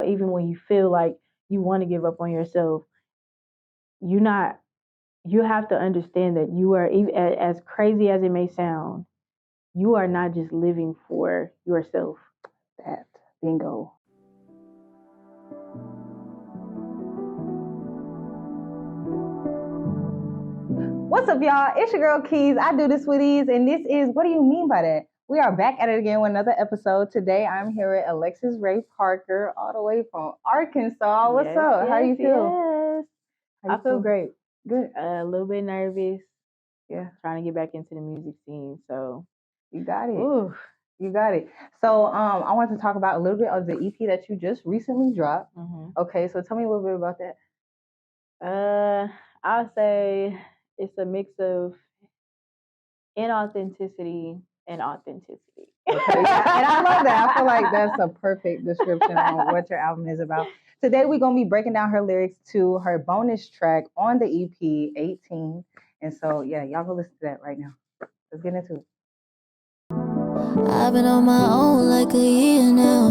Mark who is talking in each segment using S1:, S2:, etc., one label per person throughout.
S1: even when you feel like you want to give up on yourself, you have to understand that you are, even as crazy as it may sound, you are not just living for yourself.
S2: That bingo. What's up, y'all? It's your girl Keys. I do this with ease, and this is What Do You Mean By That? We are back at it again with another episode. Today, I'm here with Alexis Ray Parker, all the way from Arkansas. What's up? How you feel?
S1: Yes.
S2: I feel great. Good.
S1: A little bit nervous.
S2: Yeah.
S1: Trying to get back into the music scene. So
S2: you got it.
S1: Ooh.
S2: You got it. So I want to talk about a little bit of the EP that you just recently dropped.
S1: Mm-hmm.
S2: Okay, so tell me a little bit about that.
S1: I'll say it's a mix of inauthenticity and authenticity.
S2: Okay, and I love that. I feel like that's a perfect description on what your album is about. Today we're going to be breaking down her lyrics to her bonus track on the EP, 18. And so, yeah, y'all go listen to that right now. Let's get into it.
S3: I've been on my own like a year now.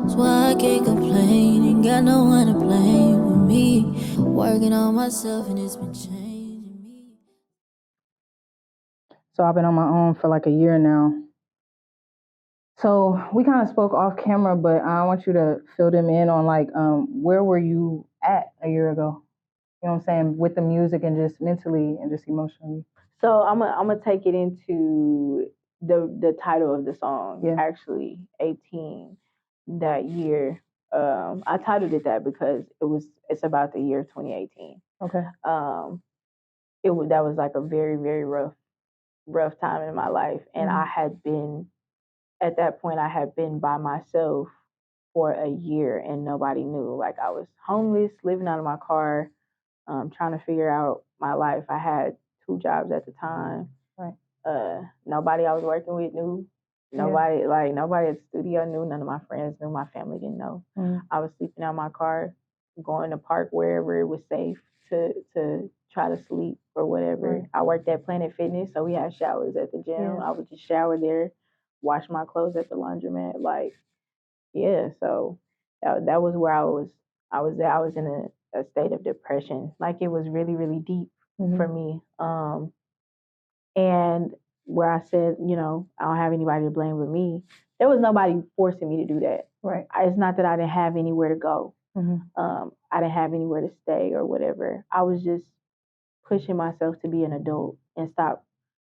S3: That's why I can't complain. Ain't got no one to blame with me. Working on myself and it's been changing me.
S2: So I've been on my own for like a year now. So we kind of spoke off camera, but I want you to fill them in on like where were you at a year ago? You know what I'm saying? With the music and just mentally and just emotionally.
S1: So I'm gonna take it into the title of the song.
S2: Yeah.
S1: Actually, 18 that year. I titled it that because it's about the year 2018.
S2: Okay.
S1: That was like a very, very rough time in my life, and
S2: Mm-hmm.
S1: At that point I had been by myself for a year and nobody knew. Like I was homeless, living out of my car, trying to figure out my life. I had 2 jobs at the time.
S2: Right.
S1: Nobody I was working with knew. Nobody at the studio knew. None of my friends knew. My family didn't know.
S2: Mm-hmm.
S1: I was sleeping out my car, going to park wherever it was safe to try to sleep or whatever.
S2: Right.
S1: I worked at Planet Fitness, so we had showers at the gym.
S2: Yeah.
S1: I would just shower there, wash my clothes at the laundromat. So that was where I was. I was in a state of depression. Like it was really, really deep for me. And where I said, I don't have anybody to blame but me. There was nobody forcing me to do that.
S2: Right.
S1: It's not that I didn't have anywhere to go.
S2: Mm-hmm.
S1: I didn't have anywhere to stay or whatever. I was just pushing myself to be an adult and stop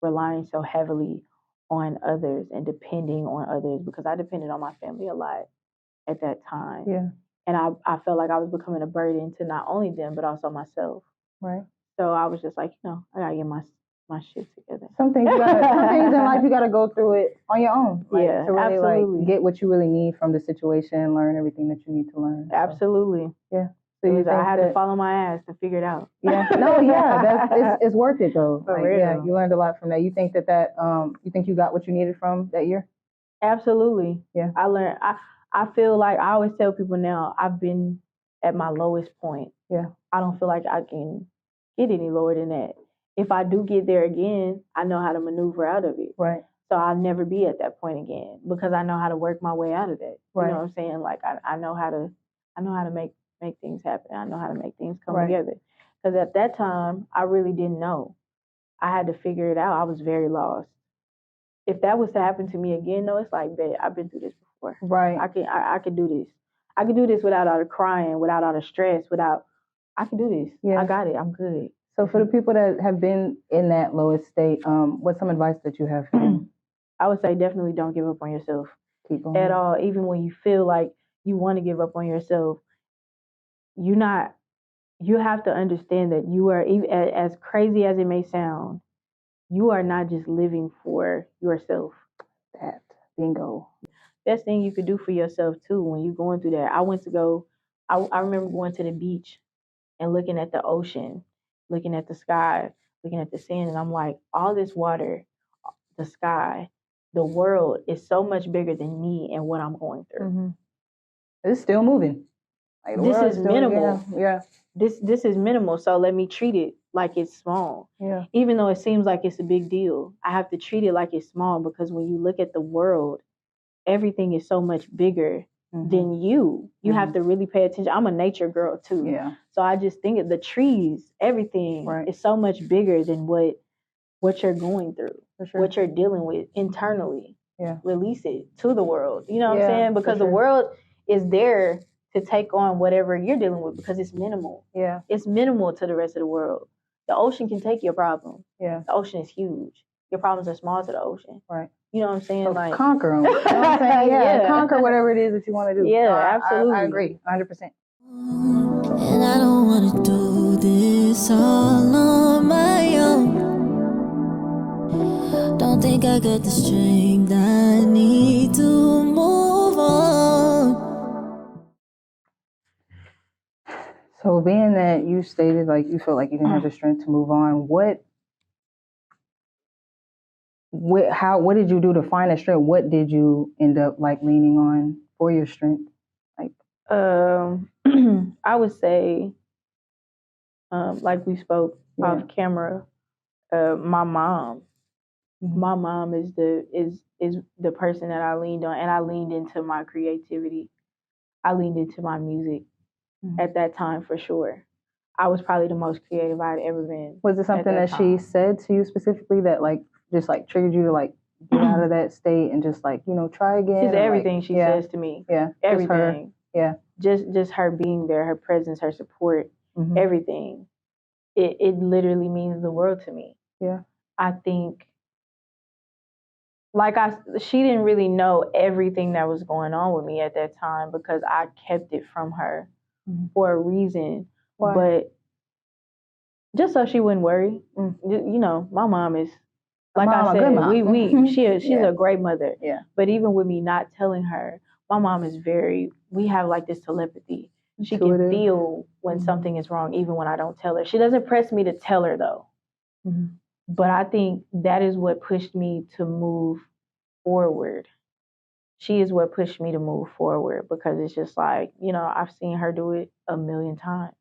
S1: relying so heavily on others and depending on others, because I depended on my family a lot at that time.
S2: Yeah.
S1: And I felt like I was becoming a burden to not only them, but also myself.
S2: Right.
S1: So I was just like, I gotta get my shit together.
S2: Some things in life you gotta go through it on your own. Like,
S1: yeah,
S2: to really
S1: absolutely.
S2: Like get what you really need from the situation, learn everything that you need to learn.
S1: Absolutely.
S2: So, yeah. So
S1: I had to follow my ass to figure it out.
S2: Yeah. No, yeah. It's worth it though.
S1: For real.
S2: Yeah, you learned a lot from that. You think that you think you got what you needed from that year?
S1: Absolutely.
S2: Yeah.
S1: I learned. I feel like I always tell people now, I've been at my lowest point.
S2: Yeah.
S1: I don't feel like I can get any lower than that. If I do get there again, I know how to maneuver out of it.
S2: Right.
S1: So I'll never be at that point again because I know how to work my way out of that.
S2: Right.
S1: You know what I'm saying? Like I know how to make things happen. I know how to make things come
S2: right.
S1: together. Because at that time, I really didn't know. I had to figure it out. I was very lost. If that was to happen to me again, though, it's like, babe, I've been through this before.
S2: Right.
S1: I could do this. I could do this without all the crying, without all the stress, I can do this. Yeah. I got it. I'm good.
S2: So for the people that have been in that lowest state, what's some advice that you have for them?
S1: I would say definitely don't give up on yourself.
S2: Keep going.
S1: At all. Even when you feel like you want to give up on yourself, you have to understand that you are, even as crazy as it may sound, you are not just living for yourself.
S2: That bingo.
S1: Best thing you could do for yourself too when you're going through that. I remember going to the beach and looking at the ocean, looking at the sky, looking at the sand, and I'm like, all this water, the sky, the world is so much bigger than me and what I'm going through.
S2: Mm-hmm. It's still moving.
S1: Like, this is minimal.
S2: Yeah.
S1: This is minimal, so let me treat it like it's small.
S2: Yeah.
S1: Even though it seems like it's a big deal, I have to treat it like it's small, because when you look at the world, everything is so much bigger than you. You have to really pay attention. I'm a nature girl too.
S2: Yeah.
S1: So I just think of the trees, everything is so much bigger than what you're going through, what you're dealing with internally.
S2: Yeah.
S1: Release it to the world. You know what I'm saying? Because the world is there to take on whatever you're dealing with because it's minimal.
S2: Yeah.
S1: It's minimal to the rest of the world. The ocean can take your problem.
S2: Yeah.
S1: The ocean is huge. Your problems are small to the ocean.
S2: Right.
S1: You know what I'm saying?
S2: So
S1: like
S2: conquer them. You know what I'm saying? Yeah. Conquer whatever it is that you want to do.
S1: Yeah,
S2: no,
S1: absolutely.
S2: I agree. 100%.
S3: And I don't want to do this all on my own. Don't think I got the strength I need to move on.
S2: So being that you stated like you feel like you didn't have the strength to move on, what did you do to find that strength? What did you end up like leaning on for your strength? Like
S1: I would say like we spoke off camera, my mom. My mom is the person that I leaned on, and I leaned into my creativity. I leaned into my music at that time for sure. I was probably the most creative I'd ever been.
S2: Was it something that she said to you specifically that like just like triggered you to like get out of that state and just like, you know, try again?
S1: It's everything she says to me.
S2: Yeah.
S1: Everything.
S2: Just
S1: Just her being there, her presence, her support, everything. It literally means the world to me.
S2: Yeah.
S1: I think she didn't really know everything that was going on with me at that time because I kept it from her for a reason.
S2: Why?
S1: But just so she wouldn't worry. You know, my mom is, like I said, she's a great mother.
S2: Yeah.
S1: But even with me not telling her, my mom is we have like this telepathy. She can feel when something is wrong, even when I don't tell her. She doesn't press me to tell her though. But I think that is what pushed me to move forward. She is what pushed me to move forward because it's just like, you know, I've seen her do it a million times.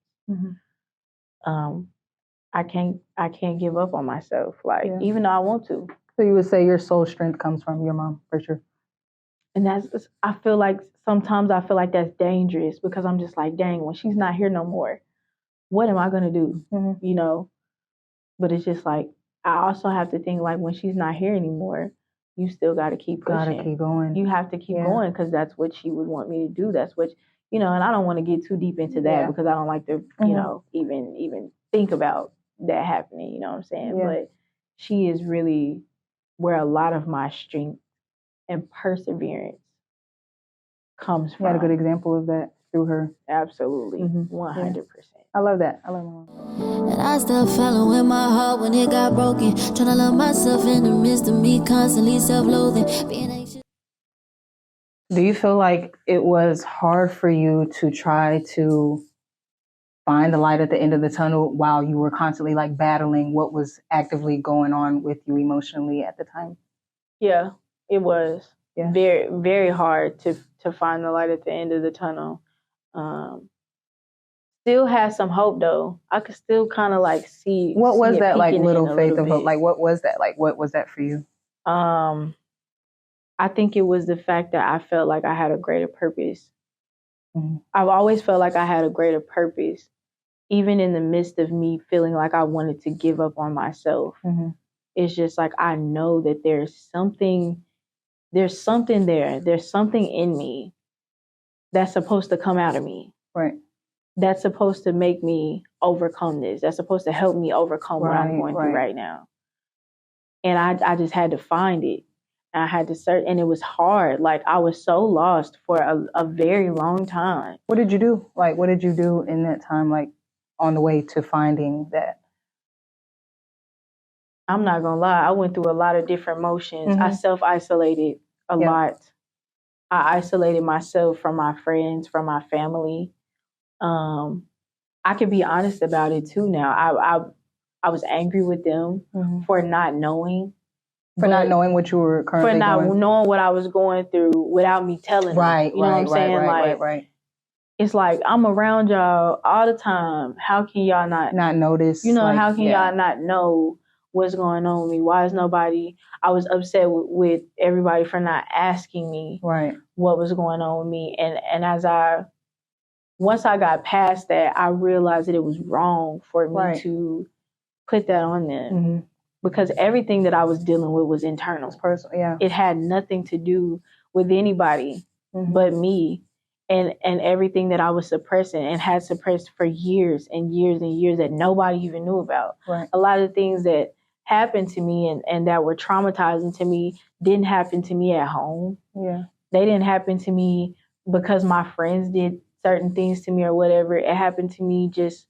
S1: I can't give up on myself, like even though I want to.
S2: So you would say your soul strength comes from your mom, for sure.
S1: And I feel like sometimes I feel like that's dangerous because I'm just like, dang, when she's not here no more, what am I gonna do? You know? But it's just like I also have to think like when she's not here anymore, you still got to keep pushing.
S2: Gotta keep going.
S1: You have to keep going because that's what she would want me to do. That's what, you know, and I don't want to get too deep into that because I don't like to, you know, even think about that happening. You know what I'm saying? But she is really where a lot of my strength and perseverance comes from.
S2: You had a good example of that through her.
S1: Absolutely. 100%.
S2: I love that. I love that.
S3: And I still following my heart when it got broken. Trying to love myself in the midst of me constantly self-loathing. Being anxious.
S2: Do you feel like it was hard for you to try to find the light at the end of the tunnel while you were constantly like battling what was actively going on with you emotionally at the time?
S1: Yeah, it was very, very hard to find the light at the end of the tunnel. Still has some hope though. I could still kind of like see.
S2: What was that like little faith of hope?
S1: Bit.
S2: Like what was that? Like what was that for you?
S1: I think it was the fact that I felt like I had a greater purpose. I've always felt like I had a greater purpose, even in the midst of me feeling like I wanted to give up on myself. It's just like I know that there's something there. There's something in me that's supposed to come out of me.
S2: Right.
S1: That's supposed to make me overcome this. That's supposed to help me overcome what I'm going through right now. And I just had to find it. And I had to search, and it was hard. Like I was so lost for a very long time.
S2: What did you do? Like, what did you do in that time, like on the way to finding that?
S1: I'm not gonna lie. I went through a lot of different motions. I self-isolated a lot. I isolated myself from my friends, from my family. I could be honest about it too now. I was angry with them for not knowing.
S2: For not knowing what you were currently
S1: For not knowing what I was going through without me telling them. You know what I'm saying?
S2: Right.
S1: It's like, I'm around y'all all the time. How can y'all not
S2: notice?
S1: You know, how can y'all not know what's going on with me? Why is nobody? I was upset with everybody for not asking me what was going on with me. And once I got past that, I realized that it was wrong for me to put that on them because everything that I was dealing with was internal. It's personal, yeah. It had nothing to do with anybody but me and everything that I was suppressing and had suppressed for years and years and years that nobody even knew about. A lot of things that happened to me and that were traumatizing to me didn't happen to me at home. Yeah. They didn't happen to me because my friends did certain things to me or whatever. It happened to me just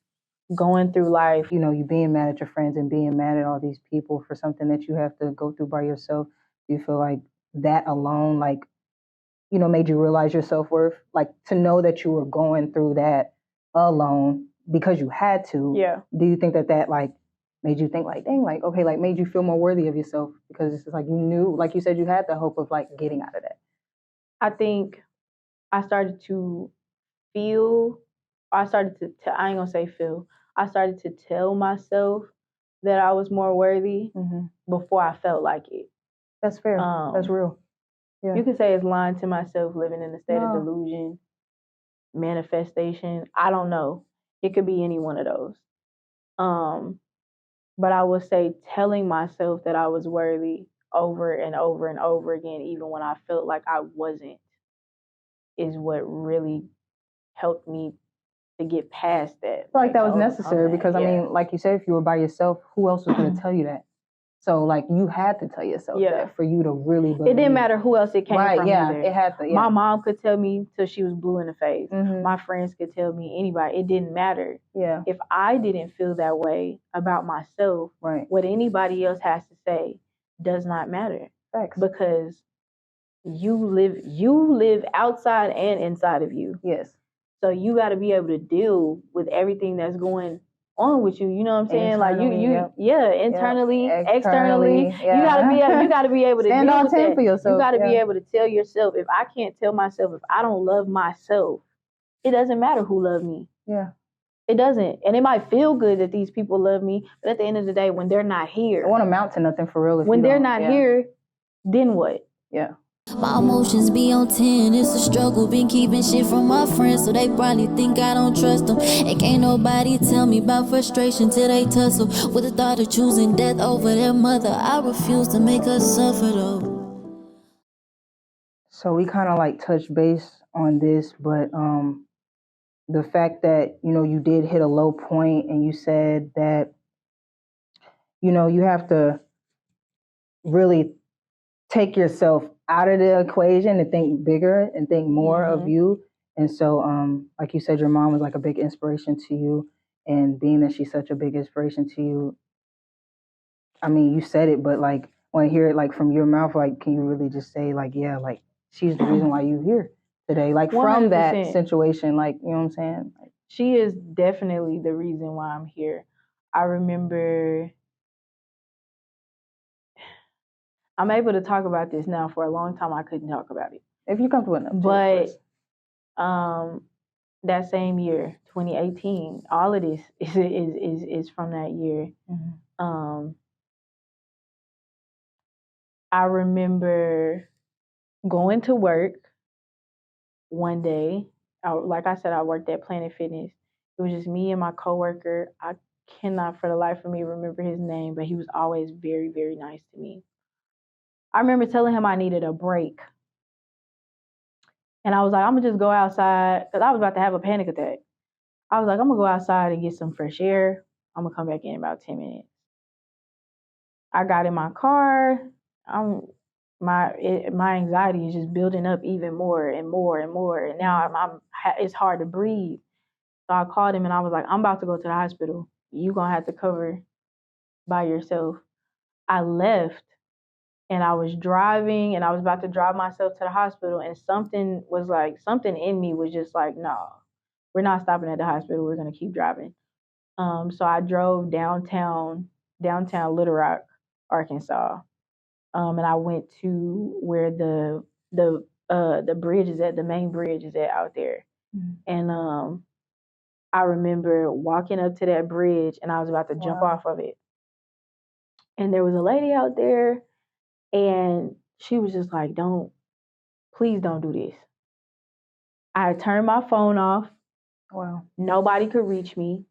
S1: going through life.
S2: You know, you being mad at your friends and being mad at all these people for something that you have to go through by yourself. Do you feel like that alone, like, you know, made you realize your self-worth? Like, to know that you were going through that alone because you had to. Yeah. Do you think that like made you think like, dang, like, okay, like made you feel more worthy of yourself because it's like you knew, like you said, you had the hope of like getting out of that?
S1: I think I started to feel, I started to I ain't gonna say feel, I started to tell myself that I was more worthy before I felt like it.
S2: That's fair. That's real.
S1: Yeah. You could say it's lying to myself, living in a state of delusion, manifestation. I don't know. It could be any one of those. But I would say telling myself that I was worthy over and over and over again, even when I felt like I wasn't, is what really helped me to get past that.
S2: I feel like that was necessary because, I mean, like you said, if you were by yourself, who else was going to tell you that? So, like, you had to tell yourself that for you to really believe.
S1: It didn't matter who else it came from either.
S2: It had to,
S1: My mom could tell me till she was blue in the face. My friends could tell me, anybody. It didn't matter. Yeah. If I didn't feel that way about myself, what anybody else has to say does not matter. Facts. Because you live outside and inside of you. Yes. So you got to be able to deal with everything that's going on with you. You know what I'm saying? Internally, like internally, externally. You got to be able to
S2: stand on 10 for yourself.
S1: You got to be able to tell yourself, if I can't tell myself, if I don't love myself, it doesn't matter who loves me. Yeah. It doesn't. And it might feel good that these people love me, but at the end of the day, when they're not here,
S2: it won't amount to nothing for real.
S1: When they're not here, then what? Yeah.
S3: My emotions be on 10, it's a struggle. Been keeping shit from my friends, so they probably think I don't trust them. And can't nobody tell me about frustration till they tussle with the thought of choosing death over their mother. I refuse to make her suffer though.
S2: So we kind of like touched base on this, but the fact that, you know, you did hit a low point and you said that, you know, you have to really take yourself out of the equation and think bigger and think more of you. And so, like you said, your mom was like a big inspiration to you. And being that she's such a big inspiration to you, I mean, you said it, but like, when I hear it like from your mouth, like, can you really just say like, yeah, like she's the reason why you're here today? Like 100%. From that situation, like, you know what I'm saying? Like,
S1: she is definitely the reason why I'm here. I remember, I'm able to talk about this now. For a long time, I couldn't talk about it.
S2: If you're comfortable enough.
S1: But that same year, 2018, all of this is from that year. I remember going to work one day. Like I said, I worked at Planet Fitness. It was just me and my coworker. I cannot for the life of me remember his name, but he was always very, very nice to me. I remember telling him I needed a break. And I was like, I'm going to just go outside, because I was about to have a panic attack. I was like, I'm going to go outside and get some fresh air. I'm going to come back in about 10 minutes. I got in my car. My anxiety is just building up even more and more and more. And now it's hard to breathe. So I called him and I was like, I'm about to go to the hospital. You're going to have to cover by yourself. I left and I was driving and I was about to drive myself to the hospital, and something in me was just like, no, we're not stopping at the hospital. We're going to keep driving. So I drove downtown Little Rock, Arkansas. And I went to where the bridge is at, the main bridge is at out there. And I remember walking up to that bridge and I was about to jump off of it. And there was a lady out there, and she was just like, please don't do this. I had turned my phone off.
S2: Wow.
S1: Nobody could reach me.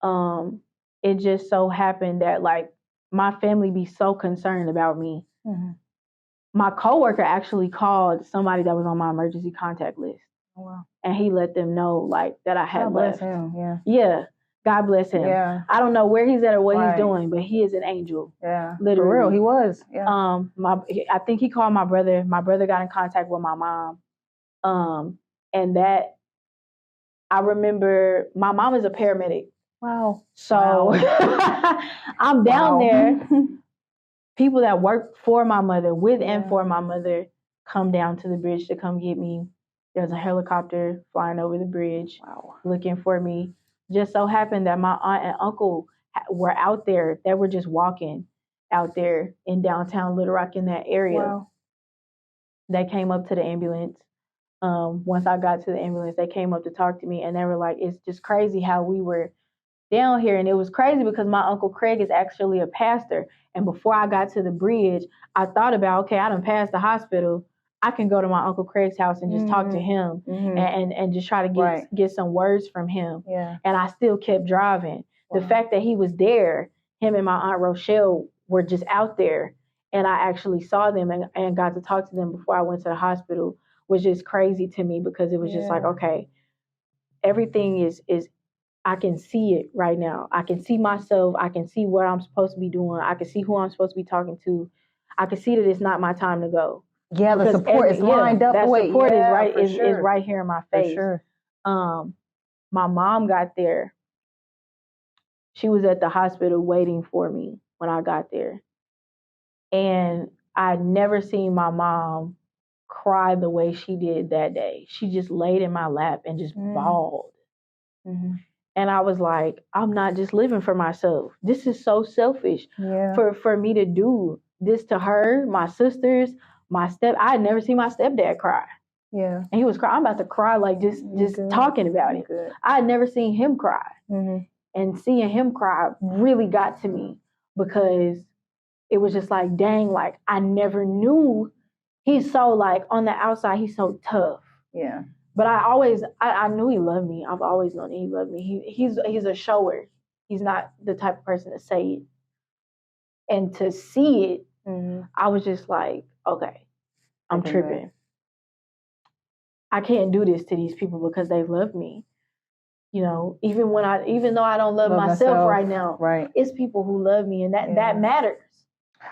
S1: It just so happened that like my family be so concerned about me.
S2: Mm-hmm.
S1: My coworker actually called somebody that was on my emergency contact list.
S2: Oh, wow.
S1: And he let them know like that I had
S2: God bless
S1: left.
S2: him. Yeah.
S1: Yeah. God bless him.
S2: Yeah.
S1: I don't know where he's at or what
S2: Right.
S1: he's doing, but he is an angel.
S2: Yeah.
S1: Literally.
S2: For real, he was. Yeah.
S1: I think he called my brother. My brother got in contact with my mom. And that I remember my mom is a paramedic.
S2: Wow.
S1: So
S2: Wow.
S1: I'm down
S2: Wow.
S1: there. People that work for my mother, with and
S2: Yeah.
S1: for my mother, come down to the bridge to come get me. There's a helicopter flying over the bridge.
S2: Wow.
S1: Looking for me. Just so happened that my aunt and uncle were out there. They were just walking out there in downtown Little Rock in that area.
S2: Wow.
S1: They came up to the ambulance. Once I got to the ambulance, they came up to talk to me, and they were like, it's just crazy how we were down here. And it was crazy because my Uncle Craig is actually a pastor. And before I got to the bridge, I thought about, okay, I done passed the hospital. I can go to my Uncle Craig's house and just talk to him and just try to get some words from him.
S2: Yeah.
S1: And I still kept driving.
S2: Wow.
S1: The fact that he was there, him and my Aunt Rochelle were just out there. And I actually saw them and got to talk to them before I went to the hospital was just crazy to me because it was just like, okay, everything is I can see it right now. I can see myself. I can see what I'm supposed to be doing. I can see who I'm supposed to be talking to. I can see that it's not my time to go.
S2: Yeah, the support is lined up.
S1: That support is
S2: sure.
S1: is right here in my face.
S2: For sure.
S1: My mom got there. She was at the hospital waiting for me when I got there. And I'd never seen my mom cry the way she did that day. She just laid in my lap and just bawled.
S2: Mm-hmm.
S1: And I was like, I'm not just living for myself. This is so selfish for me to do this to her, my sisters, I had never seen my stepdad cry.
S2: Yeah.
S1: And he was crying. I'm about to cry like just talking about it.
S2: Good.
S1: I had never seen him cry.
S2: Mm-hmm.
S1: And seeing him cry really got to me because it was just like, dang, like I never knew. He's so like on the outside, he's so tough.
S2: Yeah.
S1: But I knew he loved me. I've always known he loved me. He's a shower. He's not the type of person to say it. And to see it, I was just like, okay, I'm tripping. I can't do this to these people because they love me. You know, even though I don't love myself right now, it's people who love me, and that matters.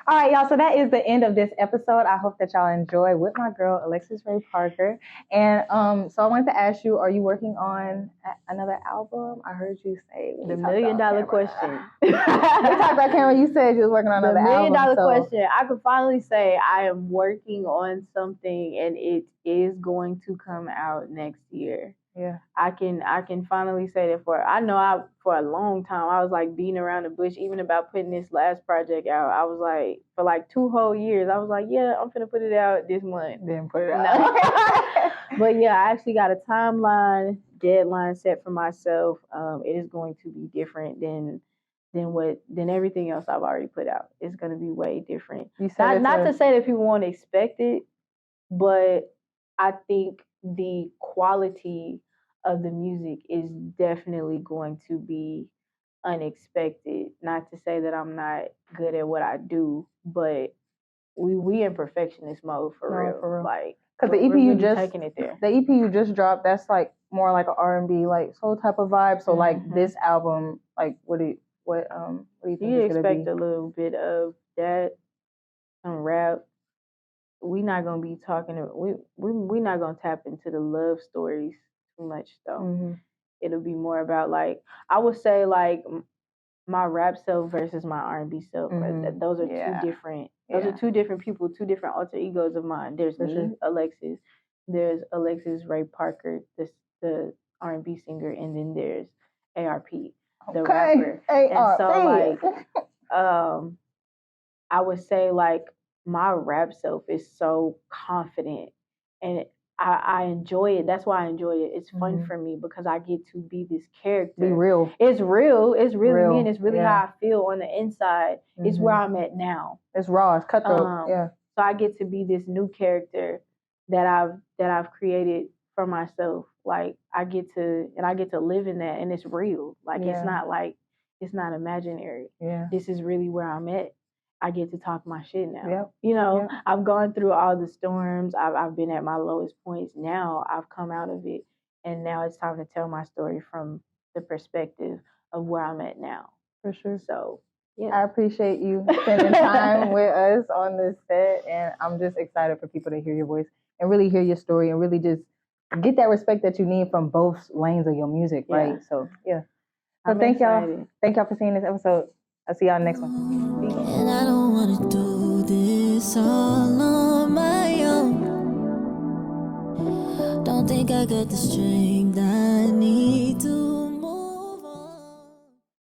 S2: All right, y'all. So that is the end of this episode. I hope that y'all enjoy with my girl, Alexis Ray Parker. And so I wanted to ask you, are you working on another album? I heard you say
S1: the $1 million question.
S2: You talked about camera. You said you was working on another album.
S1: The $1 million question. I could finally say I am working on something, and it is going to come out next year.
S2: Yeah,
S1: I can finally say that for a long time I was like beating around the bush even about putting this last project out. I was like for like 2 whole years I was like, yeah, I'm gonna put it out this month.
S2: Then put it out.
S1: No. But yeah, I actually got a deadline set for myself. It is going to be different than everything else I've already put out. It's gonna be way different. Not to say that people won't expect it, but I think the quality of the music is definitely going to be unexpected. Not to say that I'm not good at what I do, but we in perfectionist mode for real. Like,
S2: because the EP you just dropped, that's like more like an R&B like soul type of vibe. So like this album, like what do you think
S1: you
S2: it's
S1: expect
S2: gonna be?
S1: A little bit of that, some rap. We're not gonna be talking. We're not gonna tap into the love stories too much though. It'll be more about like I would say like my rap self versus my R&B self. Those are two different. Those are two different people, two different alter egos of mine. There's me, Alexis. There's Alexis Ray Parker, the R&B singer, and then there's ARP, the rapper. And so like I would say like my rap self is so confident, and I enjoy it. That's why I enjoy it. It's fun for me because I get to be this character.
S2: Be real.
S1: It's real. It's really me, and it's really
S2: yeah.
S1: how I feel on the inside. It's where I'm at now.
S2: It's raw. It's cutthroat. Yeah.
S1: So I get to be this new character that I've created for myself. Like I get to live in that, and it's real. Like it's not imaginary.
S2: Yeah.
S1: This is really where I'm at. I get to talk my shit now.
S2: Yep.
S1: You know,
S2: Yep.
S1: I've gone through all the storms. I've been at my lowest points. Now I've come out of it, and now it's time to tell my story from the perspective of where I'm at now.
S2: For sure.
S1: So, yeah.
S2: I appreciate you spending time with us on this set, and I'm just excited for people to hear your voice and really hear your story and really just get that respect that you need from both lanes of your music, right? So, yeah. So thank y'all. Thank y'all for seeing this episode. I'll see y'all next one. Peace.
S3: And I don't wanna do this all on my own. Don't think I got the strength I need.